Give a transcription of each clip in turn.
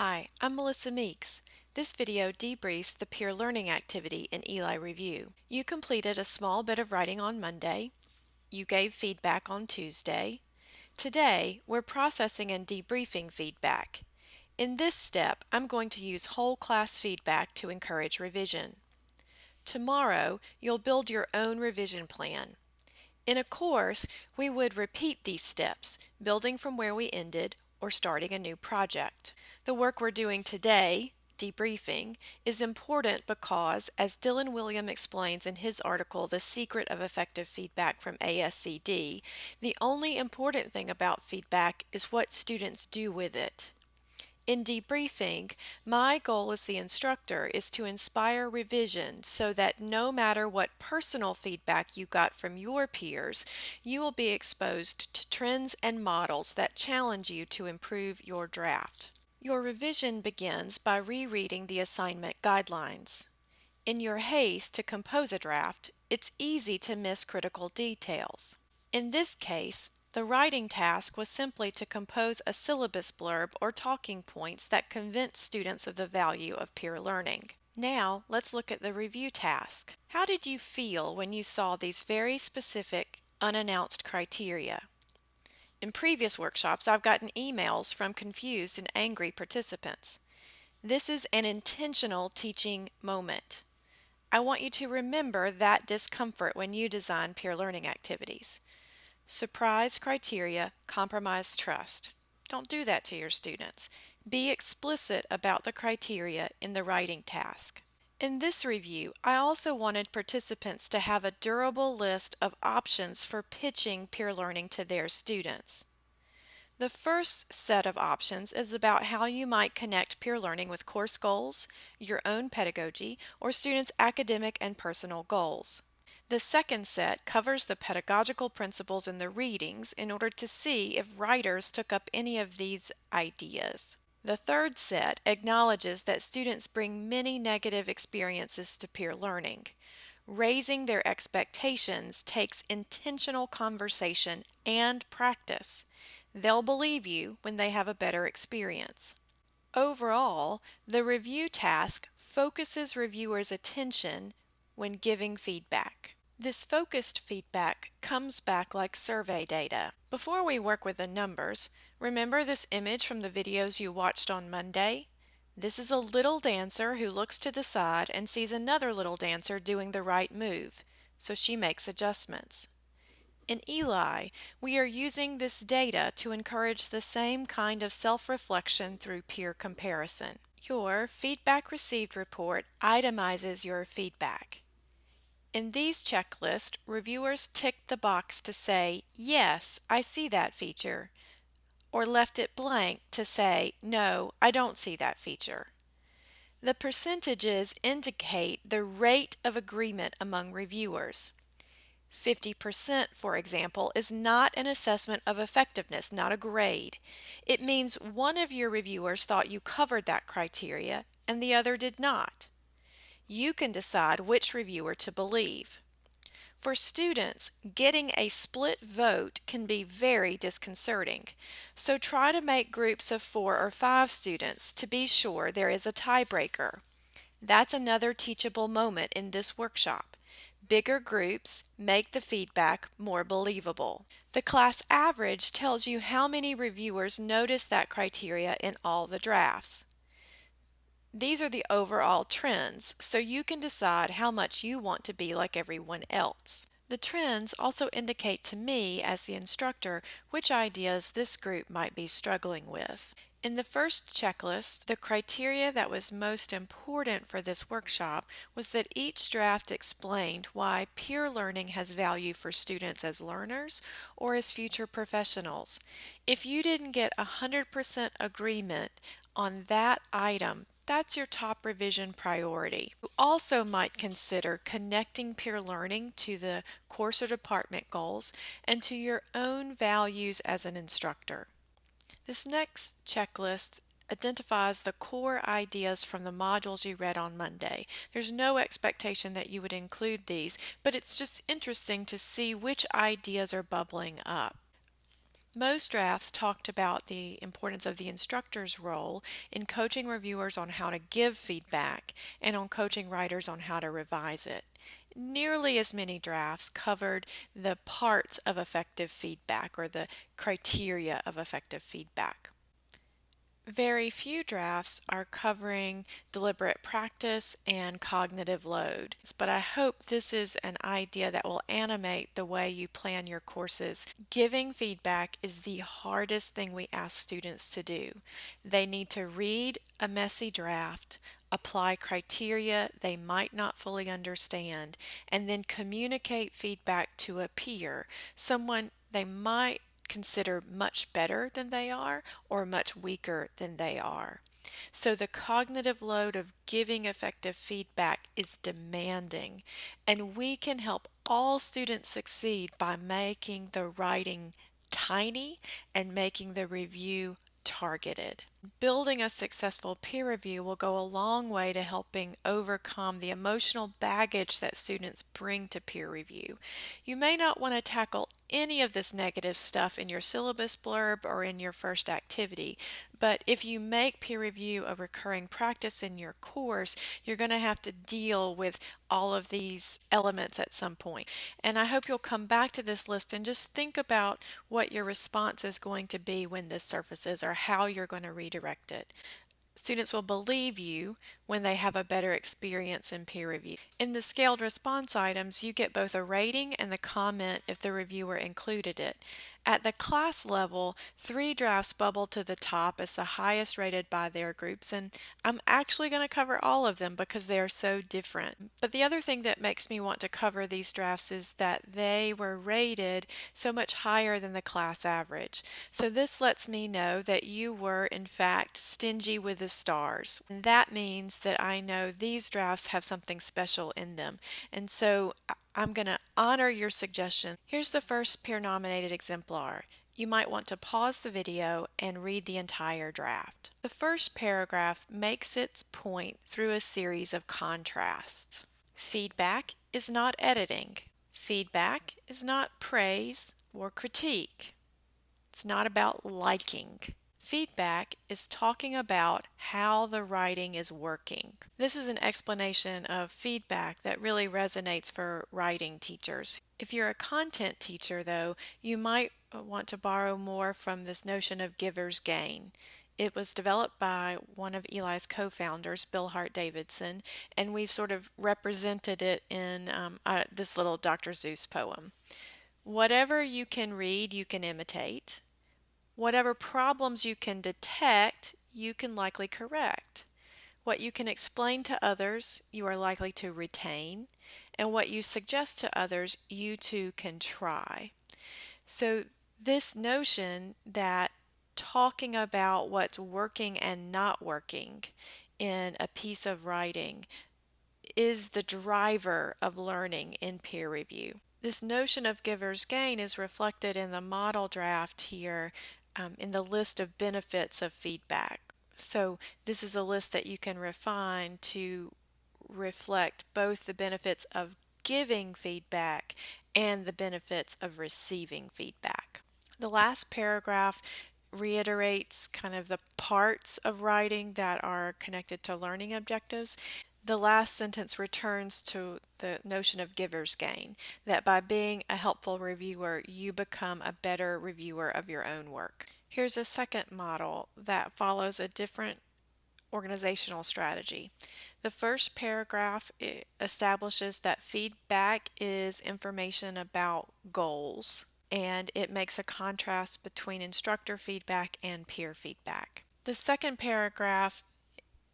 Hi, I'm Melissa Meeks. This video debriefs the peer learning activity in Eli Review. You completed a small bit of writing on Monday. You gave feedback on Tuesday. Today, we're processing and debriefing feedback. In this step, I'm going to use whole class feedback to encourage revision. Tomorrow, you'll build your own revision plan. In a course, we would repeat these steps, building from where we ended or starting a new project. The work we're doing today, debriefing, is important because, as Dylan William explains in his article, The Secret of Effective Feedback from ASCD, the only important thing about feedback is what students do with it. In debriefing, my goal as the instructor is to inspire revision so that no matter what personal feedback you got from your peers, you will be exposed to trends and models that challenge you to improve your draft. Your revision begins by rereading the assignment guidelines. In your haste to compose a draft, it's easy to miss critical details. In this case, the writing task was simply to compose a syllabus blurb or talking points that convince students of the value of peer learning. Now, let's look at the review task. How did you feel when you saw these very specific, unannounced criteria? In previous workshops, I've gotten emails from confused and angry participants. This is an intentional teaching moment. I want you to remember that discomfort when you design peer learning activities. Surprise criteria compromise trust. Don't do that to your students. Be explicit about the criteria in the writing task. In this review, I also wanted participants to have a durable list of options for pitching peer learning to their students. The first set of options is about how you might connect peer learning with course goals, your own pedagogy, or students' academic and personal goals. The second set covers the pedagogical principles in the readings in order to see if writers took up any of these ideas. The third set acknowledges that students bring many negative experiences to peer learning. Raising their expectations takes intentional conversation and practice. They'll believe you when they have a better experience. Overall, the review task focuses reviewers' attention when giving feedback. This focused feedback comes back like survey data. Before we work with the numbers, remember this image from the videos you watched on Monday? This is a little dancer who looks to the side and sees another little dancer doing the right move, so she makes adjustments. In Eli, we are using this data to encourage the same kind of self-reflection through peer comparison. Your Feedback Received report itemizes your feedback. In these checklists, reviewers ticked the box to say, "Yes, I see that feature," or left it blank to say, "No, I don't see that feature." The percentages indicate the rate of agreement among reviewers. 50%, for example, is not an assessment of effectiveness, not a grade. It means one of your reviewers thought you covered that criteria and the other did not. You can decide which reviewer to believe. For students, getting a split vote can be very disconcerting, so try to make groups of 4 or 5 students to be sure there is a tiebreaker. That's another teachable moment in this workshop. Bigger groups make the feedback more believable. The class average tells you how many reviewers notice that criteria in all the drafts. These are the overall trends, so you can decide how much you want to be like everyone else. The trends also indicate to me, as the instructor, which ideas this group might be struggling with. In the first checklist, the criteria that was most important for this workshop was that each draft explained why peer learning has value for students as learners or as future professionals. If you didn't get 100% agreement on that item, that's your top revision priority. You also might consider connecting peer learning to the course or department goals and to your own values as an instructor. This next checklist identifies the core ideas from the modules you read on Monday. There's no expectation that you would include these, but it's just interesting to see which ideas are bubbling up. Most drafts talked about the importance of the instructor's role in coaching reviewers on how to give feedback and on coaching writers on how to revise it. Nearly as many drafts covered the parts of effective feedback or the criteria of effective feedback. Very few drafts are covering deliberate practice and cognitive load, but I hope this is an idea that will animate the way you plan your courses. Giving feedback is the hardest thing we ask students to do. They need to read a messy draft, apply criteria they might not fully understand, and then communicate feedback to a peer, someone they might consider much better than they are or much weaker than they are. So the cognitive load of giving effective feedback is demanding, and we can help all students succeed by making the writing tiny and making the review targeted. Building a successful peer review will go a long way to helping overcome the emotional baggage that students bring to peer review. You may not want to tackle any of this negative stuff in your syllabus blurb or in your first activity, but if you make peer review a recurring practice in your course, you're going to have to deal with all of these elements at some point. And I hope you'll come back to this list and just think about what your response is going to be when this surfaces or how you're going to redirect it. Students will believe you when they have a better experience in peer review. In the scaled response items, you get both a rating and the comment if the reviewer included it. At the class level, 3 drafts bubble to the top as the highest rated by their groups, and I'm actually going to cover all of them because they are so different. But the other thing that makes me want to cover these drafts is that they were rated so much higher than the class average. So this lets me know that you were, in fact, stingy with the stars. And that means that I know these drafts have something special in them. And so I'm going to honor your suggestion. Here's the first peer-nominated exemplar. You might want to pause the video and read the entire draft. The first paragraph makes its point through a series of contrasts. Feedback is not editing. Feedback is not praise or critique. It's not about liking. Feedback is talking about how the writing is working. This is an explanation of feedback that really resonates for writing teachers. If you're a content teacher, though, you might want to borrow more from this notion of giver's gain. It was developed by one of Eli's co-founders, Bill Hart Davidson, and we've sort of represented it in this little Dr. Seuss poem. Whatever you can read, you can imitate. Whatever problems you can detect, you can likely correct. What you can explain to others, you are likely to retain. And what you suggest to others, you too can try. So this notion that talking about what's working and not working in a piece of writing is the driver of learning in peer review. This notion of giver's gain is reflected in the model draft here in the list of benefits of feedback. So this is a list that you can refine to reflect both the benefits of giving feedback and the benefits of receiving feedback. The last paragraph reiterates kind of the parts of writing that are connected to learning objectives. The last sentence returns to the notion of giver's gain, that by being a helpful reviewer, you become a better reviewer of your own work. Here's a second model that follows a different organizational strategy. The first paragraph establishes that feedback is information about goals, and it makes a contrast between instructor feedback and peer feedback. The second paragraph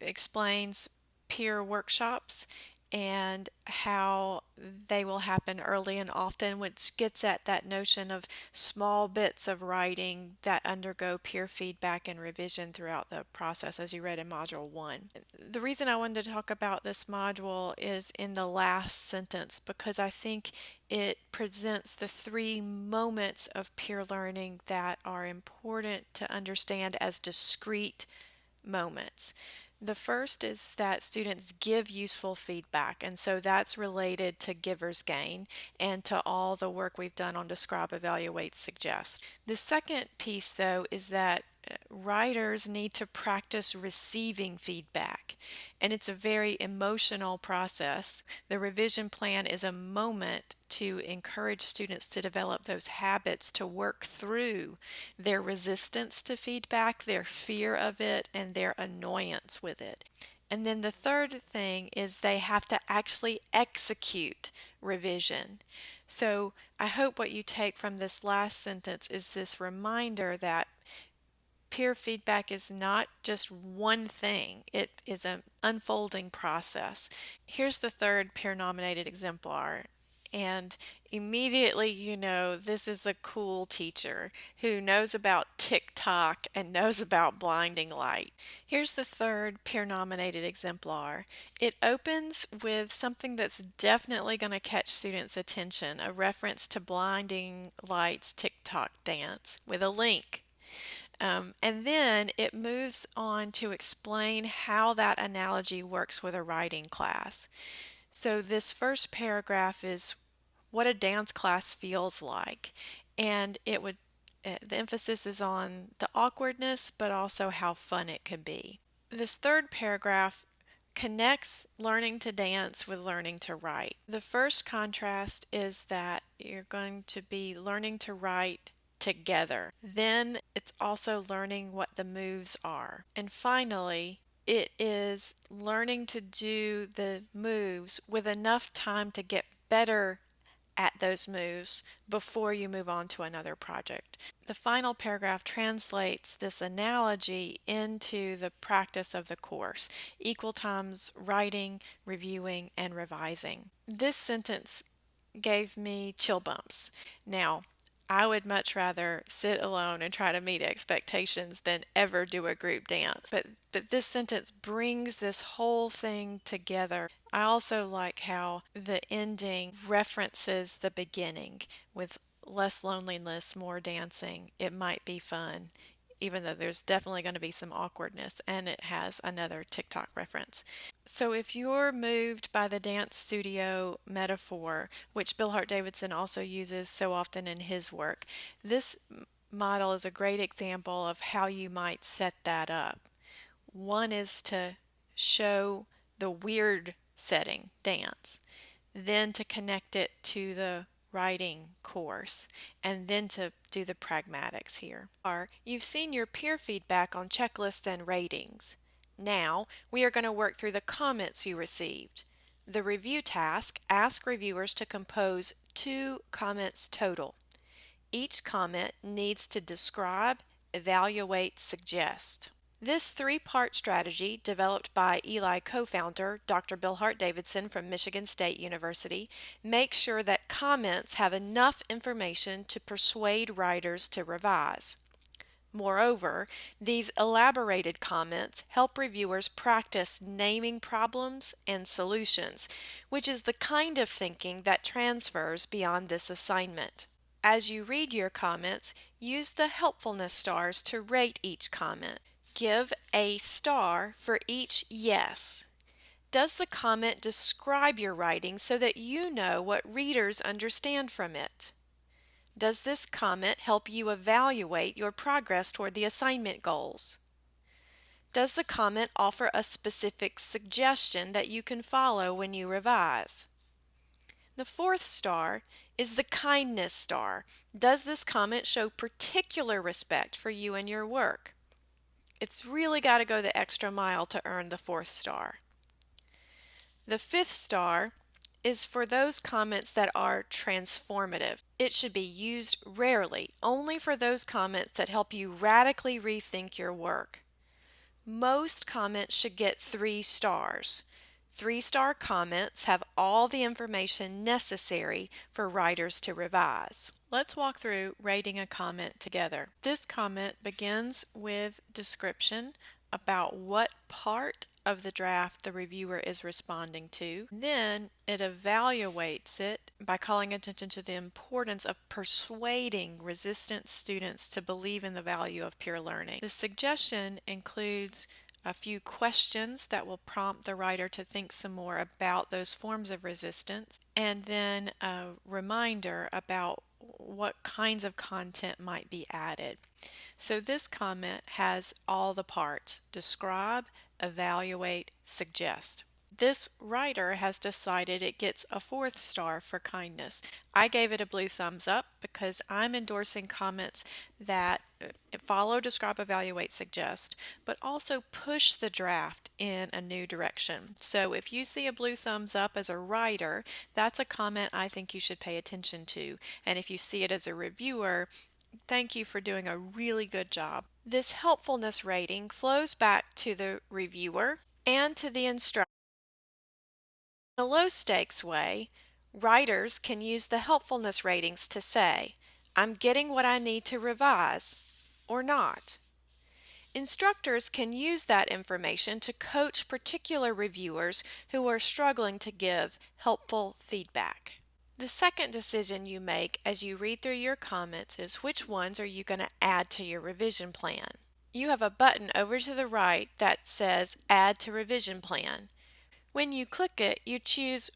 explains peer workshops and how they will happen early and often, which gets at that notion of small bits of writing that undergo peer feedback and revision throughout the process, as you read in Module 1. The reason I wanted to talk about this module is in the last sentence because I think it presents the 3 moments of peer learning that are important to understand as discrete moments. The first is that students give useful feedback, and so that's related to giver's gain and to all the work we've done on describe, evaluate, suggest. The second piece, though, is that writers need to practice receiving feedback, and it's a very emotional process. The revision plan is a moment to encourage students to develop those habits to work through their resistance to feedback, their fear of it, and their annoyance with it. And then the third thing is they have to actually execute revision. So I hope what you take from this last sentence is this reminder that peer feedback is not just one thing, it is an unfolding process. Here's the third peer nominated exemplar. And immediately you know this is the cool teacher who knows about TikTok and knows about blinding light. Here's the third peer nominated exemplar. It opens with something that's definitely going to catch students' attention, a reference to blinding light's TikTok dance with a link. And then it moves on to explain how that analogy works with a writing class. So this first paragraph is what a dance class feels like, and the emphasis is on the awkwardness, but also how fun it can be. This third paragraph connects learning to dance with learning to write. The first contrast is that you're going to be learning to write together. Then it's also learning what the moves are. And finally, it is learning to do the moves with enough time to get better at those moves before you move on to another project. The final paragraph translates this analogy into the practice of the course, equal times writing, reviewing, and revising. This sentence gave me chill bumps. Now, I would much rather sit alone and try to meet expectations than ever do a group dance. But this sentence brings this whole thing together. I also like how the ending references the beginning with less loneliness, more dancing. It might be fun, even though there's definitely going to be some awkwardness, and it has another TikTok reference. So if you're moved by the dance studio metaphor, which Bill Hart Davidson also uses so often in his work, this model is a great example of how you might set that up. One is to show the weird setting, dance, then to connect it to the writing course, and then to do the pragmatics here. You've seen your peer feedback on checklists and ratings. Now, we are going to work through the comments you received. The review task asks reviewers to compose 2 comments total. Each comment needs to describe, evaluate, suggest. This 3-part strategy, developed by Eli co-founder Dr. Bill Hart Davidson from Michigan State University, makes sure that comments have enough information to persuade writers to revise. Moreover, these elaborated comments help reviewers practice naming problems and solutions, which is the kind of thinking that transfers beyond this assignment. As you read your comments, use the helpfulness stars to rate each comment. Give a star for each yes. Does the comment describe your writing so that you know what readers understand from it? Does this comment help you evaluate your progress toward the assignment goals? Does the comment offer a specific suggestion that you can follow when you revise? The 4th star is the kindness star. Does this comment show particular respect for you and your work? It's really got to go the extra mile to earn the 4th star. The 5th star is for those comments that are transformative. It should be used rarely, only for those comments that help you radically rethink your work. Most comments should get 3 stars. 3-star comments have all the information necessary for writers to revise. Let's walk through rating a comment together. This comment begins with description about what part of the draft the reviewer is responding to. Then it evaluates it by calling attention to the importance of persuading resistant students to believe in the value of peer learning. The suggestion includes a few questions that will prompt the writer to think some more about those forms of resistance, and then a reminder about what kinds of content might be added. So this comment has all the parts: describe, evaluate, suggest. This writer has decided it gets a 4th star for kindness. I gave it a blue thumbs up because I'm endorsing comments that follow, describe, evaluate, suggest, but also push the draft in a new direction. So if you see a blue thumbs up as a writer, that's a comment I think you should pay attention to. And if you see it as a reviewer, thank you for doing a really good job. This helpfulness rating flows back to the reviewer and to the instructor. In a low stakes way, writers can use the helpfulness ratings to say, I'm getting what I need to revise, or not. Instructors can use that information to coach particular reviewers who are struggling to give helpful feedback. The second decision you make as you read through your comments is which ones are you going to add to your revision plan. You have a button over to the right that says Add to Revision Plan. When you click it, you choose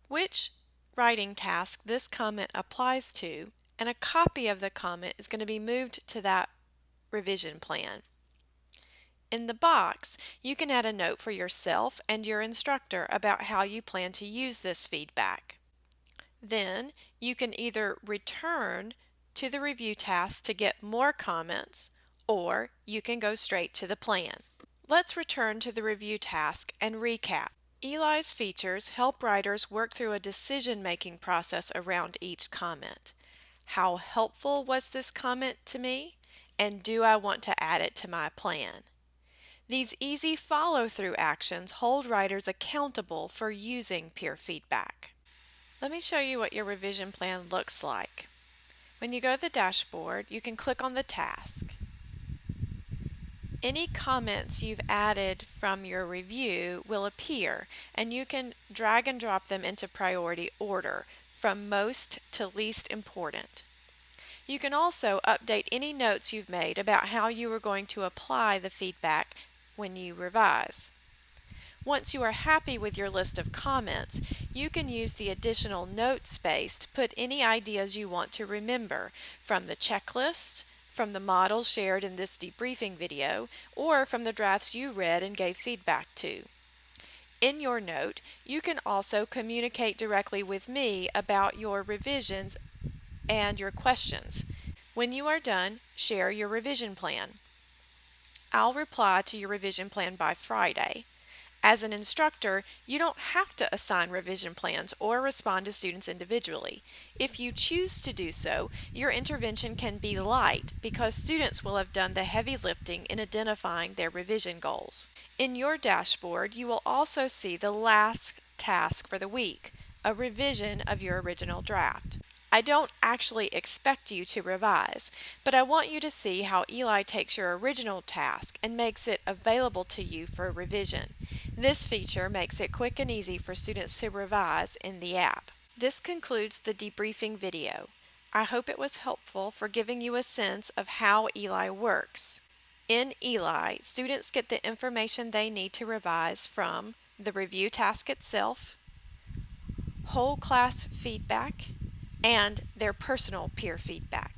which writing task this comment applies to, and a copy of the comment is going to be moved to that revision plan. In the box, you can add a note for yourself and your instructor about how you plan to use this feedback. Then, you can either return to the review task to get more comments, or you can go straight to the plan. Let's return to the review task and recap. Eli's features help writers work through a decision-making process around each comment. How helpful was this comment to me? And do I want to add it to my plan? These easy follow-through actions hold writers accountable for using peer feedback. Let me show you what your revision plan looks like. When you go to the dashboard, you can click on the task. Any comments you've added from your review will appear, and you can drag and drop them into priority order, from most to least important. You can also update any notes you've made about how you are going to apply the feedback when you revise. Once you are happy with your list of comments, you can use the additional note space to put any ideas you want to remember from the checklist, from the models shared in this debriefing video, or from the drafts you read and gave feedback to. In your note, you can also communicate directly with me about your revisions and your questions. When you are done, share your revision plan. I'll reply to your revision plan by Friday. As an instructor, you don't have to assign revision plans or respond to students individually. If you choose to do so, your intervention can be light because students will have done the heavy lifting in identifying their revision goals. In your dashboard, you will also see the last task for the week, a revision of your original draft. I don't actually expect you to revise, but I want you to see how Eli takes your original task and makes it available to you for revision. This feature makes it quick and easy for students to revise in the app. This concludes the debriefing video. I hope it was helpful for giving you a sense of how Eli works. In Eli, students get the information they need to revise from the review task itself, whole class feedback, and their personal peer feedback.